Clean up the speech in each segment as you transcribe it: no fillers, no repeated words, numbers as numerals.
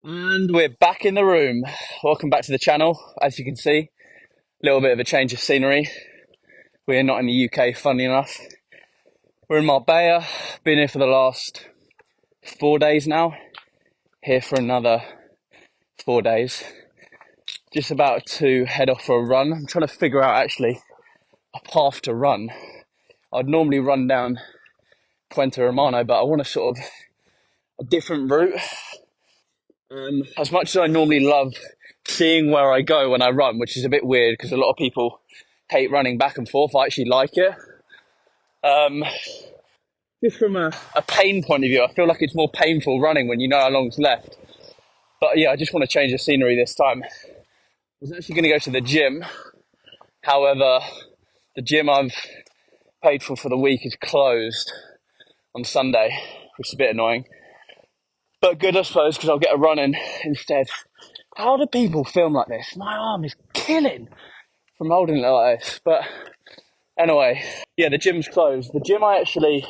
And we're back in the room. Welcome back to the channel. As you can see, a little bit of a change of scenery. We're not in the UK, funny enough. We're in Marbella. Been here for the last 4 days now. Here for another 4 days. Just about to head off for a run. I'm trying to figure out actually a path to run. I'd normally run down Puente Romano, but I want a sort of a different route. As much as I normally love seeing where I go when I run, which is a bit weird because a lot of people hate running back and forth, I actually like it. Just from a pain point of view, I feel like it's more painful running when you know how long's left. But yeah, I just want to change the scenery this time. I was actually going to go to the gym. However, the gym I've paid for the week is closed on Sunday, which is a bit annoying. But good, I suppose, because I'll get a run in instead. How do people film like this? My arm is killing from holding it like this. But anyway, yeah, the gym's closed. The gym I actually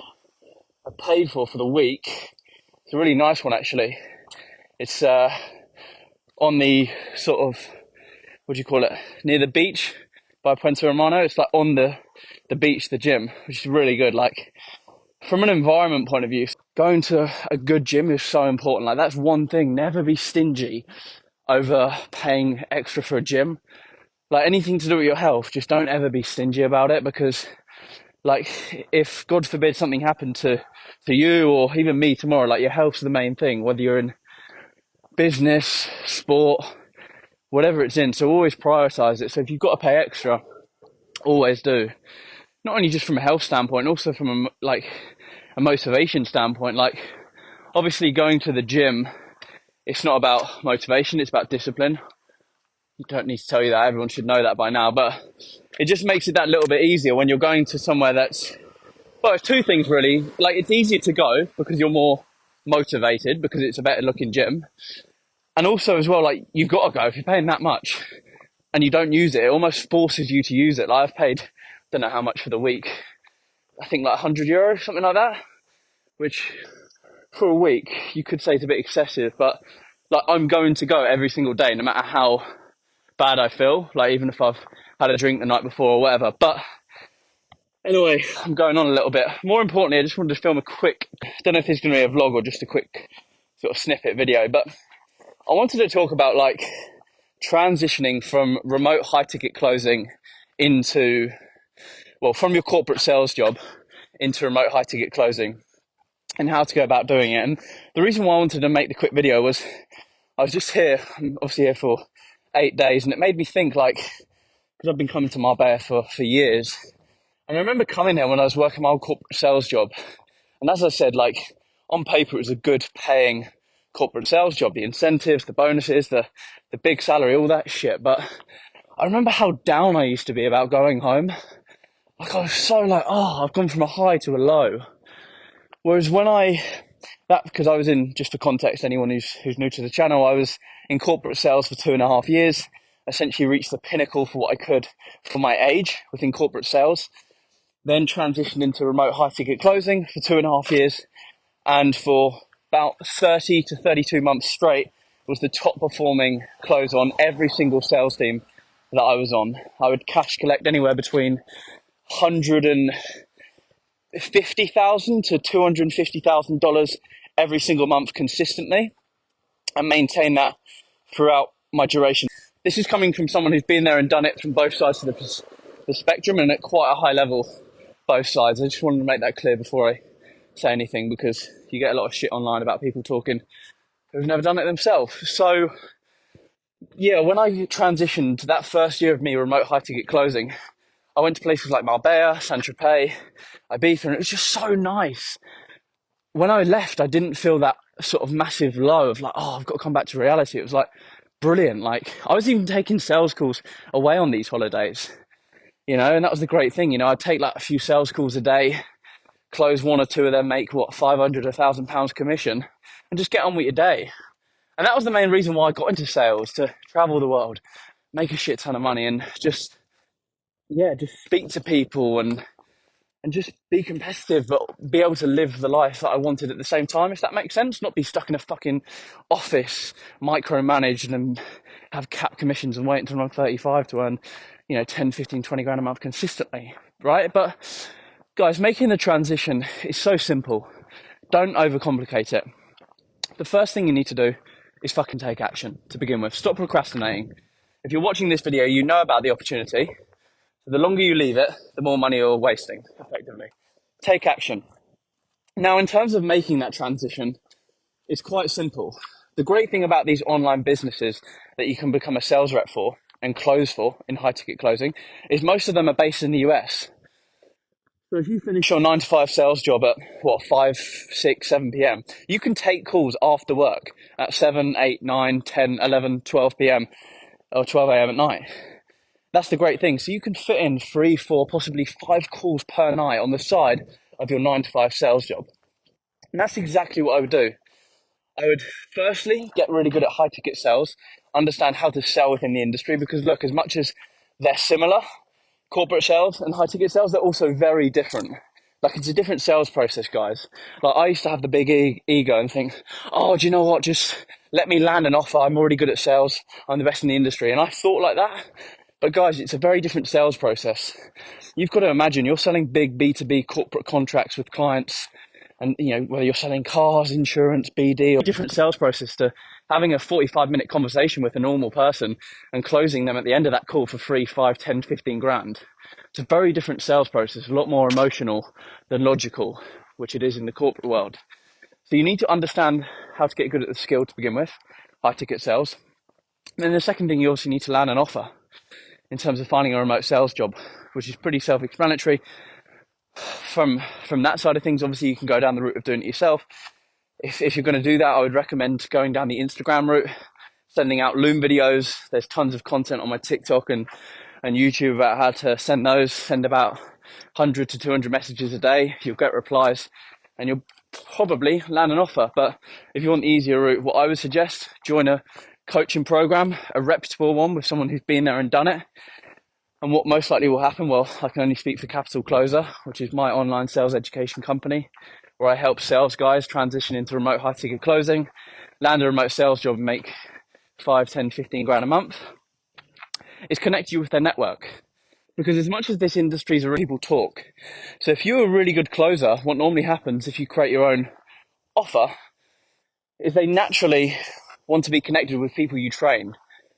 paid for the week, it's a really nice one actually. It's on the sort of, what do you call it, near the beach by Puente Romano. It's like on the beach, the gym, which is really good. Like, from an environment point of view, going to a good gym is so important. Like, that's one thing, never be stingy over paying extra for a gym. Like, anything to do with your health, just don't ever be stingy about it, because like, if God forbid something happened to you or even me tomorrow, like, your health's the main thing, whether you're in business, sport, whatever it's in. So always prioritize it. So if you've got to pay extra, always do. Not only just from a health standpoint, also from a motivation standpoint. Like, obviously going to the gym, it's not about motivation, it's about discipline. You don't need to tell you that, everyone should know that by now, but it just makes it that little bit easier when you're going to somewhere that's, well, it's two things really. Like, it's easier to go because you're more motivated, because it's a better looking gym. And also as well, like, you've got to go. If you're paying that much and you don't use it, it almost forces you to use it. Like, I've paid, I don't know how much for the week. I think like €100, something like that, which for a week you could say it's a bit excessive, but like, I'm going to go every single day, no matter how bad I feel, like, even if I've had a drink the night before or whatever. But anyway, I'm going on a little bit. More importantly, I just wanted to film a quick, I don't know if it's going to be a vlog or just a quick sort of snippet video, but I wanted to talk about like transitioning from remote high ticket closing into, well, from your corporate sales job into remote high ticket closing, and how to go about doing it. And the reason why I wanted to make the quick video was I was just here, I'm obviously here for 8 days, and it made me think, like, because I've been coming to Marbella for years. And I remember coming here when I was working my old corporate sales job. And as I said, like, on paper, it was a good paying corporate sales job, the incentives, the bonuses, the big salary, all that shit. But I remember how down I used to be about going home. Like, I was so like, oh, I've gone from a high to a low. Whereas because I was in, just for context, anyone who's new to the channel, I was in corporate sales for 2.5 years, essentially reached the pinnacle for what I could for my age within corporate sales, then transitioned into remote high ticket closing for 2.5 years, and for about 30 to 32 months straight was the top performing close on every single sales team that I was on. I would cash collect anywhere between 150,000 to $250,000 every single month consistently, and maintain that throughout my duration. This is coming from someone who's been there and done it from both sides of the spectrum, and at quite a high level, both sides. I just wanted to make that clear before I say anything, because you get a lot of shit online about people talking who've never done it themselves. So yeah, when I transitioned to that first year of me remote high ticket closing, I went to places like Marbella, Saint-Tropez, Ibiza, and it was just so nice. When I left, I didn't feel that sort of massive low of like, oh, I've got to come back to reality. It was like brilliant. Like, I was even taking sales calls away on these holidays, and that was the great thing. I'd take like a few sales calls a day, close one or two of them, make what, 500, £1,000 commission, and just get on with your day. And that was the main reason why I got into sales, to travel the world, make a shit ton of money, and just speak to people and and just be competitive, but be able to live the life that I wanted at the same time, if that makes sense. Not be stuck in a fucking office, micromanaged, and have cap commissions and wait until I'm 35 to earn, 10, 15, 20 grand a month consistently, right? But guys, making the transition is so simple. Don't overcomplicate it. The first thing you need to do is fucking take action to begin with. Stop procrastinating. If you're watching this video, you know about the opportunity. The longer you leave it, the more money you're wasting, effectively. Take action. Now, in terms of making that transition, it's quite simple. The great thing about these online businesses that you can become a sales rep for and close for in high ticket closing is most of them are based in the US. So if you finish your 9 to 5 sales job at 5, 6, 7 p.m., you can take calls after work at 7, 8, 9, 10, 11, 12 p.m. or 12 a.m. at night. That's the great thing. So you can fit in 3, 4, possibly 5 calls per night on the side of your 9 to 5 sales job. And that's exactly what I would do. I would firstly get really good at high ticket sales, understand how to sell within the industry, because look, as much as they're similar, corporate sales and high ticket sales, they're also very different. Like, it's a different sales process, guys. Like, I used to have the big ego and think, oh, do you know what? Just let me land an offer. I'm already good at sales. I'm the best in the industry. And I thought like that. But guys, it's a very different sales process. You've got to imagine you're selling big B2B corporate contracts with clients, and whether you're selling cars, insurance, BD, or different sales process to having a 45-minute conversation with a normal person and closing them at the end of that call for 3, 5, 10, 15 grand. It's a very different sales process, a lot more emotional than logical, which it is in the corporate world. So you need to understand how to get good at the skill to begin with, high ticket sales. And then the second thing, you also need to land an offer in terms of finding a remote sales job, which is pretty self-explanatory. From that side of things, obviously you can go down the route of doing it yourself. If you're going to do that, I would recommend going down the Instagram route, sending out Loom videos. There's tons of content on my TikTok and YouTube about how to send those. Send about 100 to 200 messages a day. You'll get replies and you'll probably land an offer. But if you want the easier route, what I would suggest, join a coaching program, a reputable one with someone who's been there and done it. And what most likely will happen, well, I can only speak for Capital Closer, which is my online sales education company, where I help sales guys transition into remote high ticket closing, land a remote sales job and make 5, 10, 15 grand a month, is connect you with their network. Because as much as this industry is people talk, so if you're a really good closer, what normally happens if you create your own offer is they naturally want to be connected with people you train,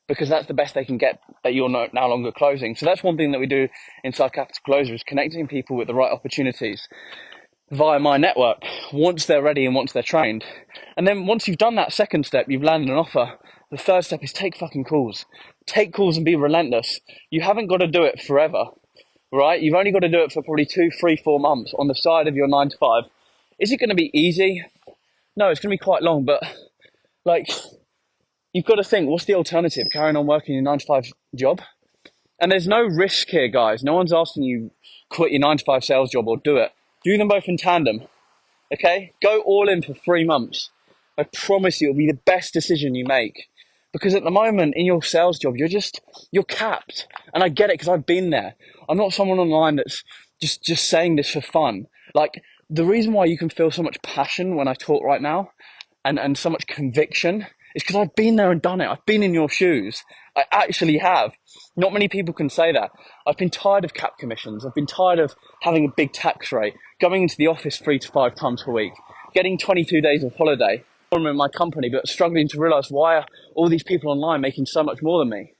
because that's the best they can get that you're no longer closing. So that's one thing that we do inside Capital Closer, is connecting people with the right opportunities via my network once they're ready and once they're trained. And then once you've done that second step, you've landed an offer, the third step is take fucking calls. Take calls and be relentless. You haven't got to do it forever, right? You've only got to do it for probably 2, 3, 4 months on the side of your 9 to 5. Is it going to be easy? No, it's going to be quite long, but like, you've got to think, what's the alternative? Carrying on working your 9 to 5 job? And there's no risk here, guys. No one's asking you quit your 9 to 5 sales job or do it. Do them both in tandem, okay? Go all in for 3 months. I promise you it'll be the best decision you make. Because at the moment in your sales job, you're capped. And I get it because I've been there. I'm not someone online that's just saying this for fun. Like, the reason why you can feel so much passion when I talk right now and so much conviction is because I've been there and done it. I've been in your shoes. I actually have. Not many people can say that. I've been tired of cap commissions. I've been tired of having a big tax rate, going into the office 3 to 5 times per week, getting 22 days of holiday. I'm in my company, but struggling to realize why are all these people online making so much more than me,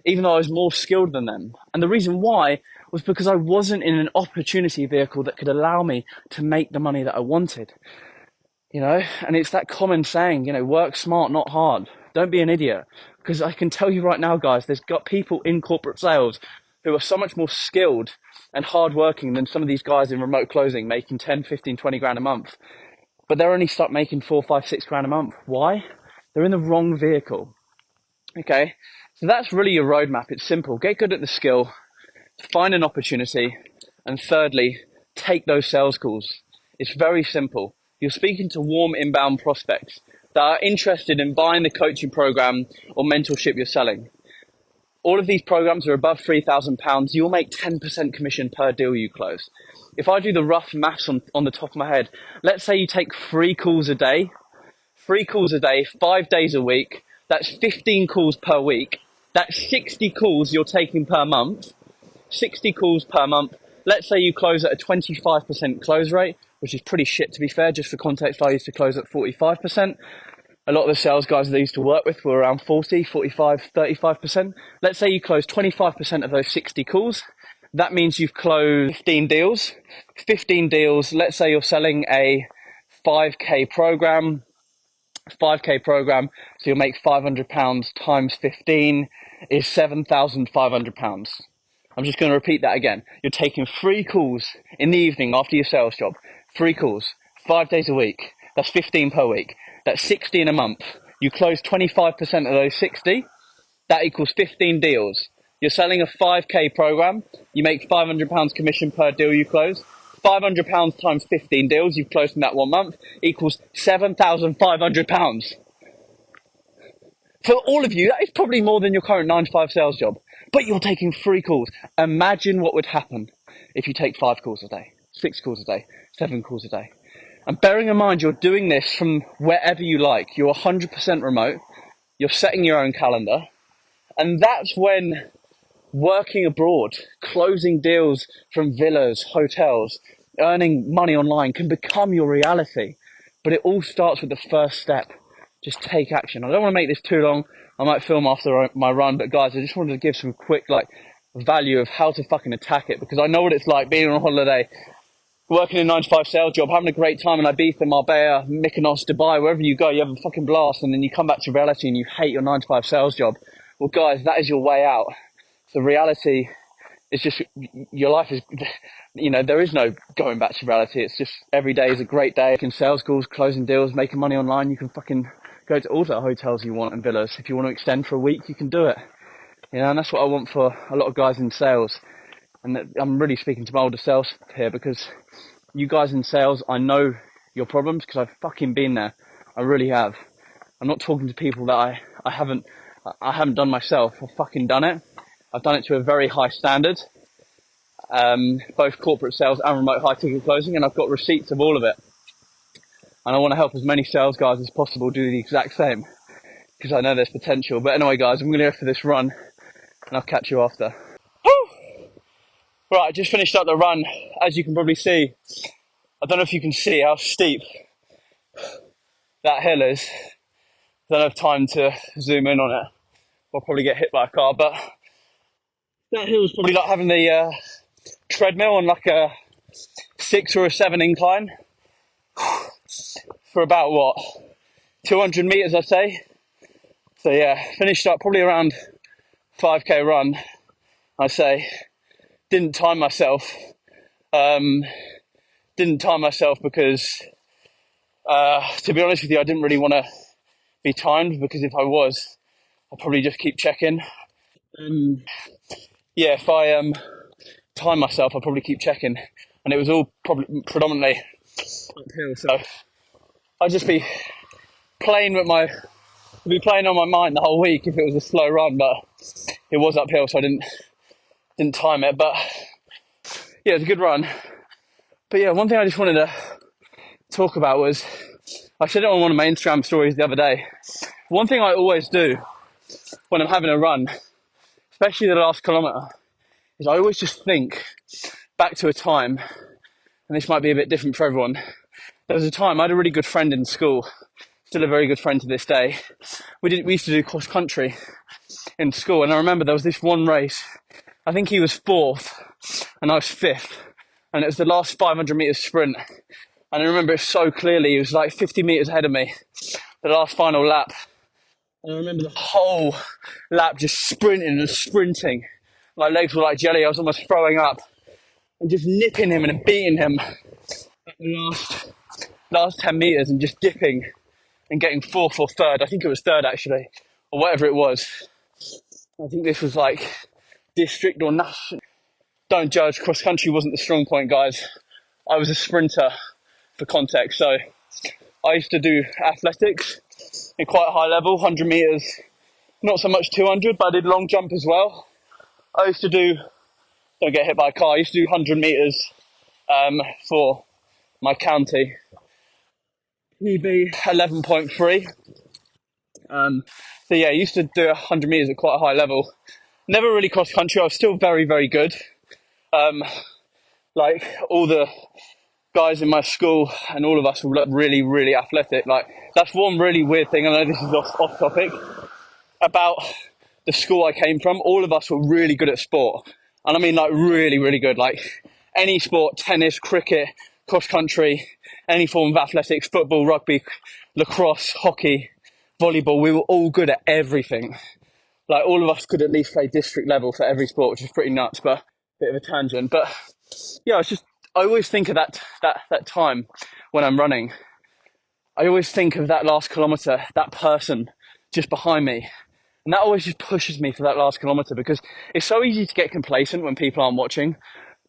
even though I was more skilled than them. And the reason why was because I wasn't in an opportunity vehicle that could allow me to make the money that I wanted. And it's that common saying, work smart, not hard. Don't be an idiot. Because I can tell you right now, guys, there's got people in corporate sales who are so much more skilled and hardworking than some of these guys in remote closing making 10, 15, 20 grand a month. But they're only start making 4, 5, 6 grand a month. Why? They're in the wrong vehicle. Okay? So that's really your roadmap. It's simple. Get good at the skill, find an opportunity, and thirdly, take those sales calls. It's very simple. You're speaking to warm inbound prospects that are interested in buying the coaching program or mentorship you're selling. All of these programs are above £3,000. You'll make 10% commission per deal you close. if I do the rough maths on the top of my head, let's say you take 3 calls a day, 5 days a week, that's 15 calls per week. That's 60 calls you're taking per month. 60 calls per month. Let's say you close at a 25% close rate, which is pretty shit to be fair. Just for context, I used to close at 45%. A lot of the sales guys that I used to work with were around 40, 45, 35%. Let's say you close 25% of those 60 calls. That means you've closed 15 deals. 15 deals, let's say you're selling a 5K program. 5K program, so you'll make £500 times 15 is £7,500. I'm just going to repeat that again. You're taking 3 calls in the evening after your sales job. 3 calls, 5 days a week. That's 15 per week. That's 60 in a month. You close 25% of those 60. That equals 15 deals. You're selling a 5K program. You make £500 commission per deal you close. £500 times 15 deals you've closed in that 1 month equals £7,500. For all of you, that is probably more than your current 9 to 5 sales job. But you're taking 3 calls. Imagine what would happen if you take 5 calls a day, 6 calls a day, 7 calls a day. And bearing in mind you're doing this from wherever you like. You're 100% remote. You're setting your own calendar. And that's when working abroad, closing deals from villas, hotels, earning money online can become your reality. But it all starts with the first step. Just take action. I don't want to make this too long. I might film after my run, but guys, I just wanted to give some quick value of how to fucking attack it, because I know what it's like being on holiday, working a 9 to 5 sales job, having a great time in Ibiza, Marbella, Mykonos, Dubai, wherever you go, you have a fucking blast, and then you come back to reality and you hate your 9 to 5 sales job. Well, guys, that is your way out. The reality is just, your life is, there is no going back to reality. It's just every day is a great day. Making sales calls, closing deals, making money online. You can fucking go to all the hotels you want and villas. If you want to extend for a week, you can do it. And that's what I want for a lot of guys in sales. And I'm really speaking to my older sales here, because you guys in sales, I know your problems because I've fucking been there. I really have. I'm not talking to people that I haven't done myself. I've fucking done it. I've done it to a very high standard, both corporate sales and remote high ticket closing, and I've got receipts of all of it. And I want to help as many sales guys as possible do the exact same, because I know there's potential. But anyway, guys, I'm going to go for this run, and I'll catch you after. Woo! Right, I just finished up the run. As you can probably see, I don't know if you can see how steep that hill is. I don't have time to zoom in on it. I'll probably get hit by a car, but that hill is probably like having the treadmill on like a 6 or a 7 incline for about 200 meters, I'd say. So yeah, finished up probably around 5k run, I'd say. Didn't time myself because to be honest with you, I didn't really want to be timed, because if I was, I'd probably just keep checking. Yeah, if I time myself, I'd probably keep checking, and it was all probably predominantly uphill. So I'd just be playing on my mind the whole week if it was a slow run, but it was uphill, so I didn't time it. But yeah, it was a good run. But yeah, one thing I just wanted to talk about was, I said it on one of my Instagram stories the other day. One thing I always do when I'm having a run, especially the last kilometre, is I always just think back to a time, and this might be a bit different for everyone. There was a time, I had a really good friend in school, still a very good friend to this day. We used to do cross country in school, and I remember there was this one race. I think he was 4th and I was 5th, and it was the last 500 meters sprint. And I remember it so clearly. He was like 50 meters ahead of me, the last final lap. And I remember the whole lap just sprinting. My legs were like jelly. I was almost throwing up, and just nipping him and beating him at the last 10 meters, and just dipping and getting 4th or 3rd. I think it was 3rd actually, or whatever it was. I think this was like district or national. Don't judge. Cross country wasn't the strong point, guys. I was a sprinter, for context. So I used to do athletics in quite a high level, 100 meters, not so much 200, but I did long jump as well. I used to do, don't get hit by a car, I used to do 100 meters for my county. PB 11.3. So yeah, I used to do 100 meters at quite a high level. Never really cross country. I was still very, very good. Like all the guys in my school and all of us were really, really athletic. Like that's one really weird thing. I know this is off topic about the school I came from. All of us were really good at sport, and I mean like really, really good. Like any sport, tennis, cricket, cross country, any form of athletics, football, rugby, lacrosse, hockey, volleyball. We were all good at everything. Like all of us could at least play district level for every sport, which is pretty nuts. But a bit of a tangent. But yeah, it's just I always think of that time when I'm running. I always think of that last kilometre, that person just behind me. And that always just pushes me for that last kilometre because it's so easy to get complacent when people aren't watching.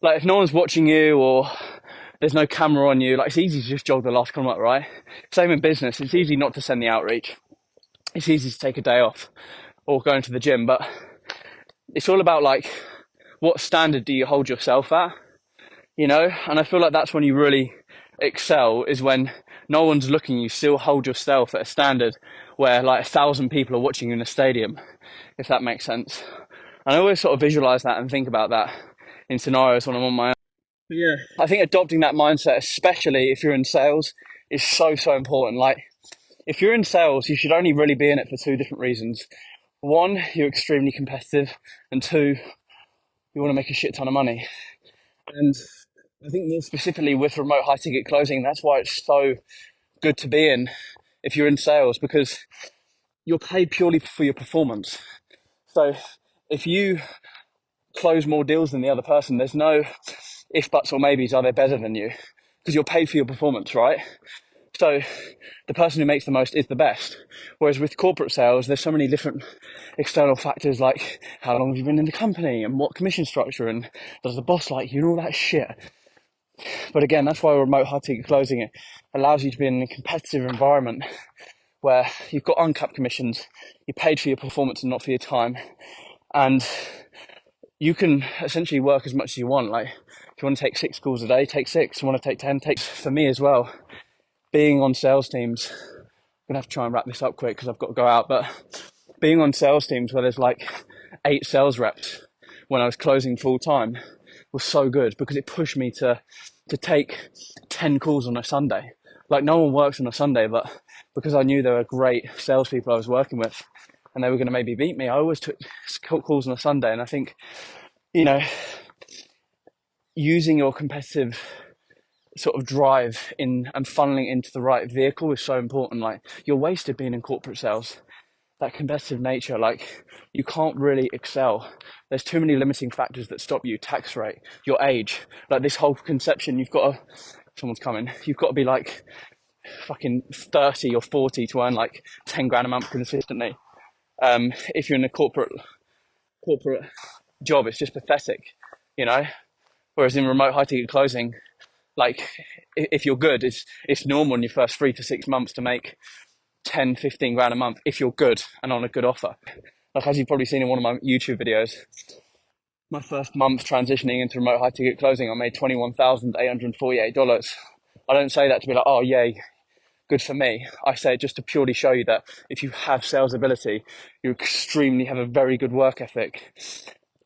Like if no one's watching you or there's no camera on you, like it's easy to just jog the last kilometre, right? Same in business. It's easy not to send the outreach. It's easy to take a day off or go into the gym, but it's all about like what standard do you hold yourself at, you know? And I feel like that's when you really excel is when no one's looking, you still hold yourself at a standard where like 1,000 people are watching you in a stadium, if that makes sense. And I always sort of visualize that and think about that in scenarios when I'm on my own. But yeah, I think adopting that mindset, especially if you're in sales, is so, so important. Like if you're in sales, you should only really be in it for two different reasons. One, you're extremely competitive, and two, you want to make a shit ton of money. And I think more specifically with remote high ticket closing, that's why it's so good to be in if you're in sales, because you're paid purely for your performance. So if you close more deals than the other person, there's no if, buts or maybes, are they better than you? Because you're paid for your performance, right? So the person who makes the most is the best. Whereas with corporate sales, there's so many different external factors like how long have you been in the company and what commission structure and does the boss like you and all that shit. But again, that's why remote high ticket closing it allows you to be in a competitive environment where you've got uncapped commissions, you're paid for your performance and not for your time, and you can essentially work as much as you want. Like if you want to take 6 calls a day, take 6. If you want to take 10, take. For me as well, being on sales teams, I'm gonna have to try and wrap this up quick because I've got to go out, but being on sales teams where there's like 8 sales reps when I was closing full time was so good because it pushed me to take 10 calls on a Sunday. Like no one works on a Sunday, but because I knew there were great salespeople I was working with and they were going to maybe beat me, I always took calls on a Sunday. And I think, you know, using your competitive sort of drive in and funneling into the right vehicle is so important. Like you're wasted being in corporate sales. That competitive nature, like you can't really excel. There's too many limiting factors that stop you. Tax rate, your age, like this whole conception, someone's coming, you've got to be like fucking 30 or 40 to earn like 10 grand a month consistently. If you're in a corporate job, it's just pathetic, you know? Whereas in remote high ticket closing, like if you're good, it's normal in your first 3 to 6 months to make 10, 15 grand a month if you're good and on a good offer. Like as you've probably seen in one of my YouTube videos, my first month transitioning into remote high ticket closing, I made $21,848. I don't say that to be like, oh yay, good for me. I say it just to purely show you that if you have sales ability, you have a very good work ethic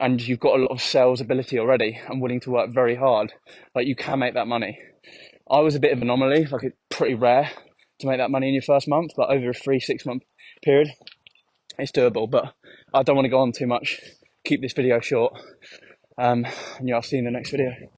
and you've got a lot of sales ability already and willing to work very hard, like you can make that money. I was a bit of an anomaly, like it's pretty rare to make that money in your first month, but over a 3-6 month period, it's doable. But I don't want to go on too much. Keep this video short. And yeah, I'll see you in the next video.